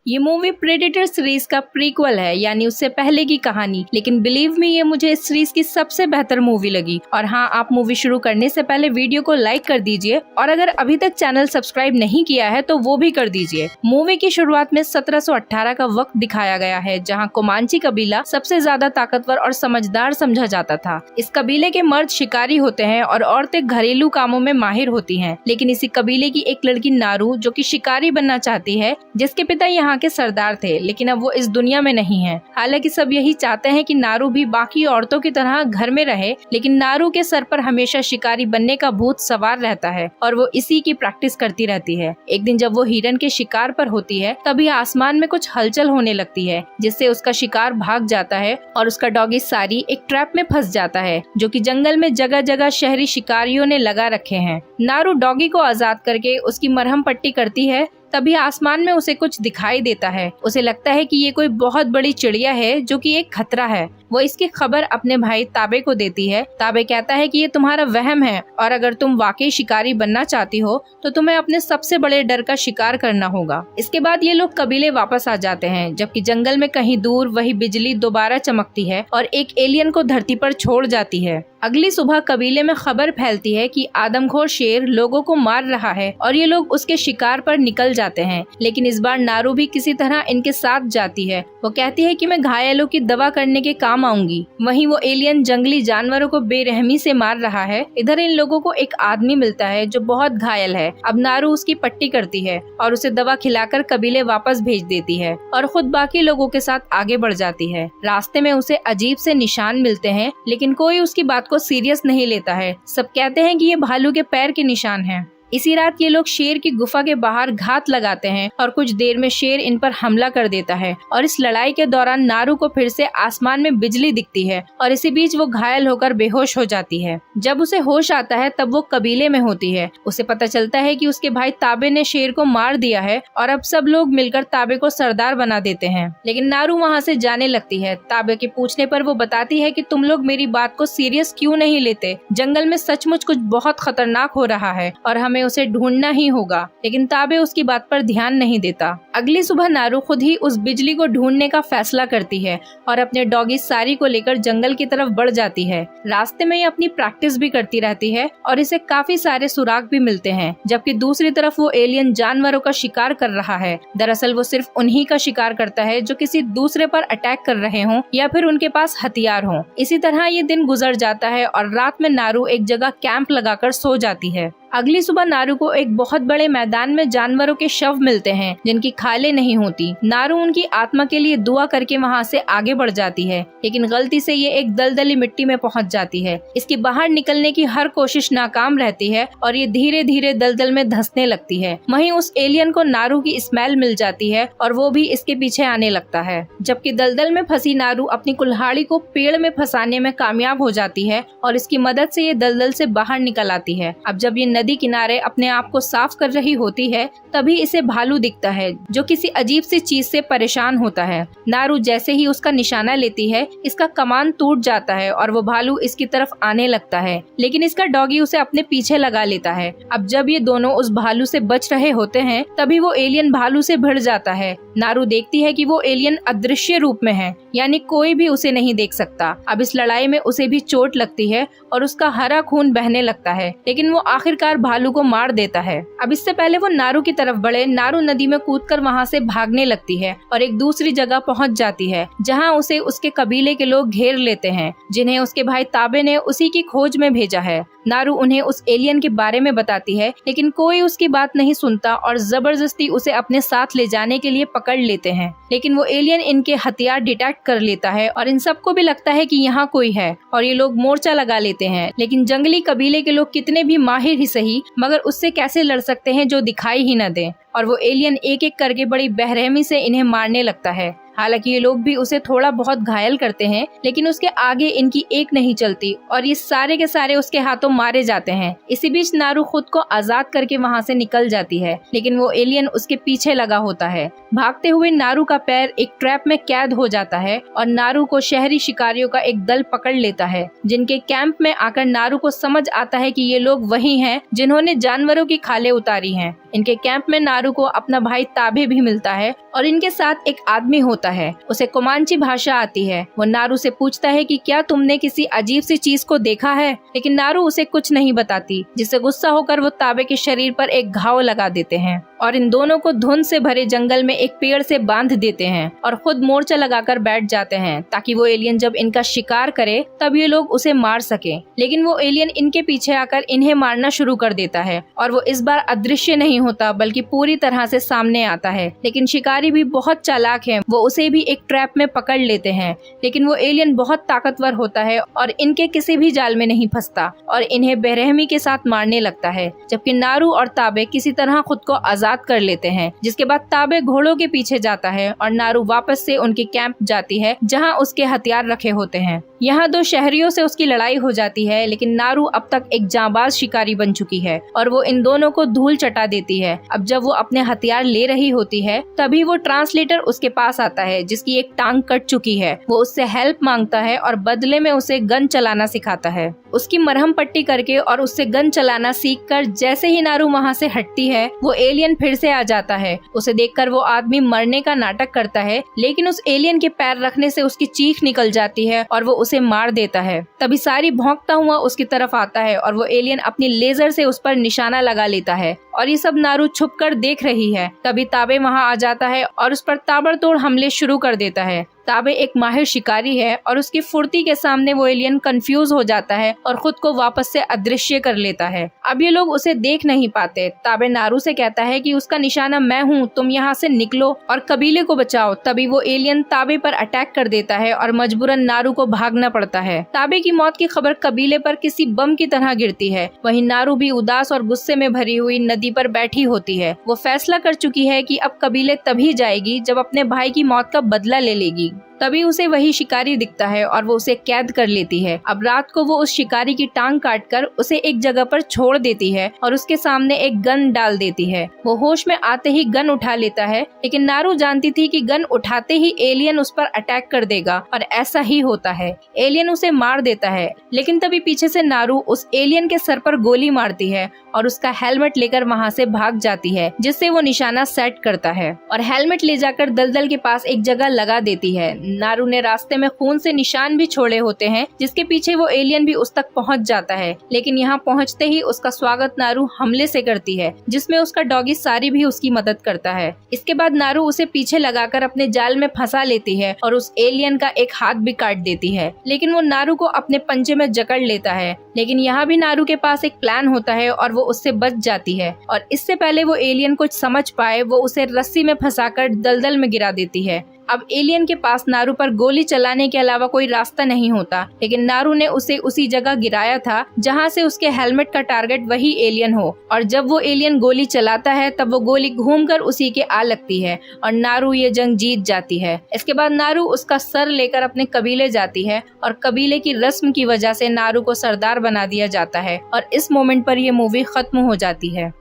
ये movie predator series का prequel है, यानी उससे पहले की कहानी, लेकिन बिलीव मी ये मुझे इस सीरीज की सबसे बेहतर मूवी लगी। और हाँ, आप मूवी शुरू करने से पहले वीडियो को लाइक कर दीजिए और अगर अभी तक चैनल सब्सक्राइब नहीं किया है तो वो भी कर दीजिए। मूवी की शुरुआत में 1718 का वक्त दिखाया गया है, जहाँ कोमांची कबीला सबसे ज्यादा ताकतवर और समझदार समझा जाता था। इस कबीले के मर्द शिकारी होते हैं और औरतें घरेलू कामों में माहिर होती हैं। लेकिन इसी कबीले की एक लड़की नारू, जो कि शिकारी बनना चाहती है, जिसके पिता यहाँ के सरदार थे, लेकिन अब वो इस दुनिया में नहीं है। हालांकि सब यही चाहते हैं कि नारू भी बाकी औरतों की तरह घर में रहे, लेकिन नारू के सर पर हमेशा शिकारी बनने का भूत सवार रहता है और वो इसी की प्रैक्टिस करती रहती है। एक दिन जब वो हिरन के शिकार पर होती है, तभी आसमान में कुछ हलचल होने लगती है, जिससे उसका शिकार भाग जाता है और उसका डॉगी सारी एक ट्रैप में फंस जाता है, जो कि जंगल में जगह जगह शहरी शिकारियों ने लगा रखे हैं। नारू डॉगी को आजाद करके उसकी मरहम पट्टी करती है, तभी आसमान में उसे कुछ दिखाई देता है। उसे लगता है कि ये कोई बहुत बड़ी चिड़िया है जो कि एक खतरा है। वो इसकी खबर अपने भाई ताबे को देती है। ताबे कहता है कि ये तुम्हारा वहम है और अगर तुम वाकई शिकारी बनना चाहती हो तो तुम्हें अपने सबसे बड़े डर का शिकार करना होगा। इसके बाद ये लोग कबीले वापस आ जाते हैं, जबकि जंगल में कहीं दूर वही बिजली दोबारा चमकती है और एक एलियन को धरती पर छोड़ जाती है। अगली सुबह कबीले में खबर फैलती है कि आदमखोर शेर लोगों को मार रहा है और ये लोग उसके शिकार पर निकल जाते हैं। लेकिन इस बार नारू भी किसी तरह इनके साथ जाती है। वो कहती है कि मैं घायलों की दवा करने के काम आऊंगी। वहीं वो एलियन जंगली जानवरों को बेरहमी से मार रहा है। इधर इन लोगों को एक आदमी मिलता है जो बहुत घायल है। अब नारू उसकी पट्टी करती है और उसे दवा खिलाकर कबीले वापस भेज देती है और खुद बाकी लोगों के साथ आगे बढ़ जाती है। रास्ते में उसे अजीब से निशान मिलते हैं, लेकिन कोई उसकी बात को सीरियस नहीं लेता है। सब कहते हैं कि ये भालू के पैर के निशान हैं। इसी रात ये लोग शेर की गुफा के बाहर घात लगाते हैं और कुछ देर में शेर इन पर हमला कर देता है और इस लड़ाई के दौरान नारू को फिर से आसमान में बिजली दिखती है और इसी बीच वो घायल होकर बेहोश हो जाती है। जब उसे होश आता है तब वो कबीले में होती है। उसे पता चलता है कि उसके भाई ताबे ने शेर को मार दिया है और अब सब लोग मिलकर ताबे को सरदार बना देते हैं। लेकिन नारू वहाँ से जाने लगती है। ताबे के पूछने पर वो बताती है कि तुम लोग मेरी बात को सीरियस क्यों नहीं लेते। जंगल में सचमुच कुछ बहुत खतरनाक हो रहा है और हमें उसे ढूंढना ही होगा। लेकिन ताबे उसकी बात पर ध्यान नहीं देता। अगली सुबह नारू खुद ही उस बिजली को ढूंढने का फैसला करती है और अपने डॉगी सारी को लेकर जंगल की तरफ बढ़ जाती है। रास्ते में ये अपनी प्रैक्टिस भी करती रहती है और इसे काफी सारे सुराग भी मिलते हैं, जबकि दूसरी तरफ वो एलियन जानवरों का शिकार कर रहा है। दरअसल वो सिर्फ उन्हीं का शिकार करता है जो किसी दूसरे पर अटैक कर रहे हों या फिर उनके पास हथियार हों। इसी तरह ये दिन गुजर जाता है और रात में नारू एक जगह कैंप लगाकर सो जाती है। अगली सुबह नारू को एक बहुत बड़े मैदान में जानवरों के शव मिलते हैं जिनकी खालें नहीं होती। नारू उनकी आत्मा के लिए दुआ करके वहाँ से आगे बढ़ जाती है, लेकिन गलती से ये एक दलदली मिट्टी में पहुँच जाती है। इसकी बाहर निकलने की हर कोशिश नाकाम रहती है और ये धीरे धीरे दलदल में धंसने लगती है। वहीं उस एलियन को नारू की स्मेल मिल जाती है और वो भी इसके पीछे आने लगता है, जबकि दलदल में फंसी नारू अपनी कुल्हाड़ी को पेड़ में फंसाने में कामयाब हो जाती है और इसकी मदद से ये दलदल से बाहर निकल आती है। अब जब ये नदी किनारे अपने आप को साफ कर रही होती है तभी इसे भालू दिखता है जो किसी अजीब सी चीज से परेशान होता है। नारू जैसे ही उसका निशाना लेती है, इसका कमान टूट जाता है और वो भालू इसकी तरफ आने लगता है, लेकिन इसका डॉगी उसे अपने पीछे लगा लेता है। अब जब ये दोनों उस भालू से बच रहे होते हैं तभी वो एलियन भालू से भिड़ जाता है। नारू देखती है कि वो एलियन अदृश्य रूप में है, यानी कोई भी उसे नहीं देख सकता। अब इस लड़ाई में उसे भी चोट लगती है और उसका हरा खून बहने लगता है, लेकिन वो आखिरकार भालू को मार देता है। अब इससे पहले वो नारू की तरफ बढ़े, नारू नदी में कूदकर वहाँ से भागने लगती है और एक दूसरी जगह पहुँच जाती है जहाँ उसे उसके कबीले के लोग घेर लेते हैं, जिन्हें उसके भाई ताबे ने उसी की खोज में भेजा है। नारू उन्हें उस एलियन के बारे में बताती है, लेकिन कोई उसकी बात नहीं सुनता और जबरदस्ती उसे अपने साथ ले जाने के लिए पकड़ लेते हैं। लेकिन वो एलियन इनके हथियार डिटेक्ट कर लेता है और इन सबको भी लगता है कि यहाँ कोई है और ये लोग मोर्चा लगा लेते हैं। लेकिन जंगली कबीले के लोग कितने भी माहिर ही सही, मगर उससे कैसे लड़ सकते हैं जो दिखाई ही न दे, और वो एलियन एक एक करके बड़ी बेरहमी से इन्हें मारने लगता है। हालांकि ये लोग भी उसे थोड़ा बहुत घायल करते हैं, लेकिन उसके आगे इनकी एक नहीं चलती और ये सारे के सारे उसके हाथों मारे जाते हैं। इसी बीच नारू खुद को आजाद करके वहाँ से निकल जाती है, लेकिन वो एलियन उसके पीछे लगा होता है। भागते हुए नारू का पैर एक ट्रैप में कैद हो जाता है और नारू को शहरी शिकारियों का एक दल पकड़ लेता है, जिनके कैंप में आकर नारू को समझ आता है कि ये लोग वही हैं जिन्होंने जानवरों की खालें उतारी हैं। इनके कैंप में नारू को अपना भाई ताबे भी मिलता है और इनके साथ एक आदमी होता है। उसे कोमांची भाषा आती है। वो नारू से पूछता है कि क्या तुमने किसी अजीब सी चीज को देखा है, लेकिन नारू उसे कुछ नहीं बताती, जिससे गुस्सा होकर वो ताबे के शरीर पर एक घाव लगा देते हैं और इन दोनों को धुंध से भरे जंगल में एक पेड़ से बांध देते हैं और खुद मोर्चा लगाकर बैठ जाते हैं ताकि वो एलियन जब इनका शिकार करे तब ये लोग उसे मार सके। लेकिन वो एलियन इनके पीछे आकर इन्हें मारना शुरू कर देता है और वो इस बार अदृश्य नहीं होता बल्कि पूरी तरह से सामने आता है। लेकिन शिकारी भी बहुत चालाक है, वो उसे भी एक ट्रैप में पकड़ लेते हैं। लेकिन वो एलियन बहुत ताकतवर होता है और इनके किसी भी जाल में नहीं फंसता और इन्हें बेरहमी के साथ मारने लगता है, जबकि नारू और ताबे किसी तरह खुद को आजाद कर लेते हैं। जिसके बाद ताबे घोड़ों के पीछे जाता है और नारू वापस से उनके कैंप जाती है जहां उसके हथियार रखे होते हैं। यहाँ दो शहरियों से उसकी लड़ाई हो जाती है, लेकिन नारू अब तक एक जांबाज शिकारी बन चुकी है और वो इन दोनों को धूल चटा देती है। अब जब वो अपने हथियार ले रही होती है तभी वो ट्रांसलेटर उसके पास आता है जिसकी एक टांग कट चुकी है। वो उससे हेल्प मांगता है और बदले में उसे गन चलाना सिखाता है। उसकी मरहम पट्टी करके और उससे गन चलाना सीखकर जैसे ही नारू वहाँ से हटती है वो एलियन फिर से आ जाता है। उसे देखकर वो आदमी मरने का नाटक करता है, लेकिन उस एलियन के पैर रखने से उसकी चीख निकल जाती है और वो उसे मार देता है। तभी सारी भौंकता हुआ उसकी तरफ आता है और वो एलियन अपनी लेजर से उस पर निशाना लगा लेता है और ये सब नारू छुपकर देख रही है। तभी ताबे वहाँ आ जाता है और उस पर ताबड़तोड़ हमले शुरू कर देता है। ताबे एक माहिर शिकारी है और उसकी फुर्ती के सामने वो एलियन कंफ्यूज हो जाता है और खुद को वापस से अदृश्य कर लेता है। अब ये लोग उसे देख नहीं पाते। ताबे नारू से कहता है कि उसका निशाना मैं हूँ, तुम यहाँ से निकलो और कबीले को बचाओ। तभी वो एलियन ताबे पर अटैक कर देता है और मजबूरन नारू को भागना पड़ता है। ताबे की मौत की खबर कबीले पर किसी बम की तरह गिरती है। वहीं नारू भी उदास और गुस्से में भरी हुई नदी पर बैठी होती है। वो फैसला कर चुकी है कि अब कबीले तभी जाएगी जब अपने भाई की मौत का बदला ले लेगी। तभी उसे वही शिकारी दिखता है और वो उसे कैद कर लेती है। अब रात को वो उस शिकारी की टांग काटकर उसे एक जगह पर छोड़ देती है और उसके सामने एक गन डाल देती है। वो होश में आते ही गन उठा लेता है, लेकिन नारू जानती थी कि गन उठाते ही एलियन उस पर अटैक कर देगा और ऐसा ही होता है। एलियन उसे मार देता है, लेकिन तभी पीछे से नारू उस एलियन के सर पर गोली मारती है और उसका हेलमेट लेकर वहाँ से भाग जाती है, जिससे वो निशाना सेट करता है और हेलमेट ले जाकर दलदल के पास एक जगह लगा देती है। नारू ने रास्ते में खून से निशान भी छोड़े होते हैं, जिसके पीछे वो एलियन भी उस तक पहुंच जाता है। लेकिन यहाँ पहुंचते ही उसका स्वागत नारू हमले से करती है, जिसमें उसका डॉगी सारी भी उसकी मदद करता है। इसके बाद नारू उसे पीछे लगाकर अपने जाल में फंसा लेती है और उस एलियन का एक हाथ भी काट देती है, लेकिन वो नारू को अपने पंजे में जकड़ लेता है। लेकिन यहाँ भी नारू के पास एक प्लान होता है और वो उससे बच जाती है और इससे पहले वो एलियन कुछ समझ पाए वो उसे रस्सी में फंसाकर दलदल में गिरा देती है। अब एलियन के पास नारू पर गोली चलाने के अलावा कोई रास्ता नहीं होता, लेकिन नारू ने उसे उसी जगह गिराया था जहां से उसके हेलमेट का टारगेट वही एलियन हो। और जब वो एलियन गोली चलाता है तब वो गोली घूमकर उसी के आ लगती है और नारू ये जंग जीत जाती है। इसके बाद नारू उसका सर लेकर अपने कबीले जाती है और कबीले की रस्म की वजह से नारू को सरदार बना दिया जाता है और इस मोमेंट पर ये मूवी खत्म हो जाती है।